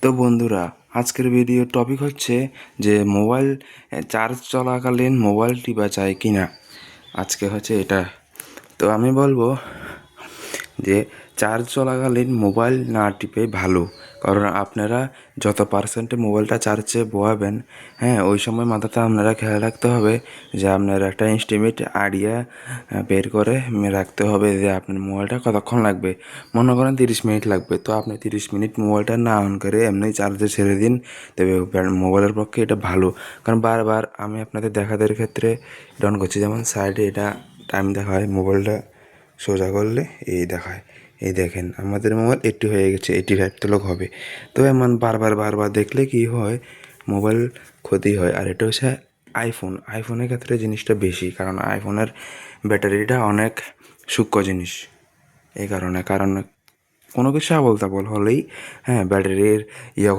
তো বন্ধুরা, আজকের ভিডিওর টপিক হচ্ছে যে মোবাইল চার্জ চলাকালীন মোবাইল টিপা যায় কি না। আজকে হচ্ছে এটা। তো আমি বলবো যে চার্জ চলাকালীন মোবাইল না টিপে ভালো, কারণ আপনারা যত পার্সেন্টে মোবাইলটা চার্জে বসাবেন, হ্যাঁ, ওই সময় মাথাতে আপনারা খেয়াল রাখতে হবে যে আপনার একটা এস্টিমেট আইডিয়া বের করে রাখতে হবে যে আপনার মোবাইলটা কতক্ষণ লাগবে। মনে করেন 30 মিনিট লাগবে, তো আপনি 30 মিনিট মোবাইলটা না অন করে এমনি চার্জে ছেড়ে দিন, তবে মোবাইলের পক্ষে এটা ভালো। কারণ বারবার আমি আপনাদের দেখাদের ক্ষেত্রে অন করছি, যেমন সাইডে এটা টাইম দেখায়, মোবাইলটা সোজা করলে এই দেখায়, এই দেখেন আমাদের মোবাইল 80 হয়ে গেছে, 85 তো লোক হবে। তো এমন বারবার দেখলে কি হয়, মোবাইল ক্ষতি হয়। আর এটা হচ্ছে আইফোনের ক্ষেত্রে জিনিসটা বেশি, কারণ আইফোনের ব্যাটারিটা অনেক সূক্ষ্ম জিনিস। এই কারণ কোনো কিছু আবল তাবল হলেই, হ্যাঁ, ব্যাটারির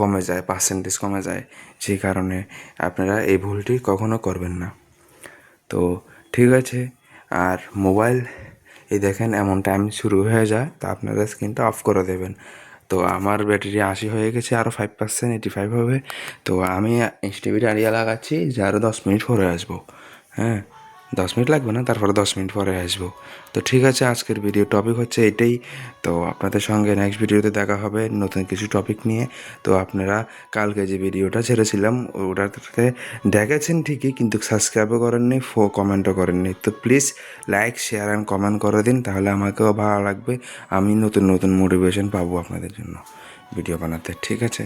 কমে যায়, পার্সেন্টেজ কমে যায়। সেই কারণে আপনারা এই ভুলটি কখনো করবেন না। তো ঠিক আছে। আর মোবাইল এই দেখেন এমন টাইম শুরু হয়ে যায়, তো আপনারা স্ক্রিনটা অফ করে দেবেন। তো আমার ব্যাটারি 80 হয়ে গেছে, আরও 5%, 85 হবে। তো আমি এসটিভিটা আইডিয়া লাগাচ্ছি যে আরও 10 মিনিট পরে আসবো। হ্যাঁ, 10 মিনিট লাগবে না, তারপরে 10 মিনিট পরে আসবো। তো ঠিক আছে, আজকের ভিডিও টপিক হচ্ছে এটাই। তো আপনাদের সঙ্গে নেক্সট ভিডিওতে দেখা হবে নতুন কিছু টপিক নিয়ে। তো আপনারা কালকে যে ভিডিওটা ছেড়েছিলাম ওটাতে দেখেছেন ঠিকই, কিন্তু সাবস্ক্রাইবও করেননি, কমেন্টও করেননি। তো please like, share and comment করে দিন, তাহলে আমাকেও ভালো লাগবে। আমি নতুন মোটিভেশন পাবো আপনাদের জন্য ভিডিও বানাতে। ঠিক আছে।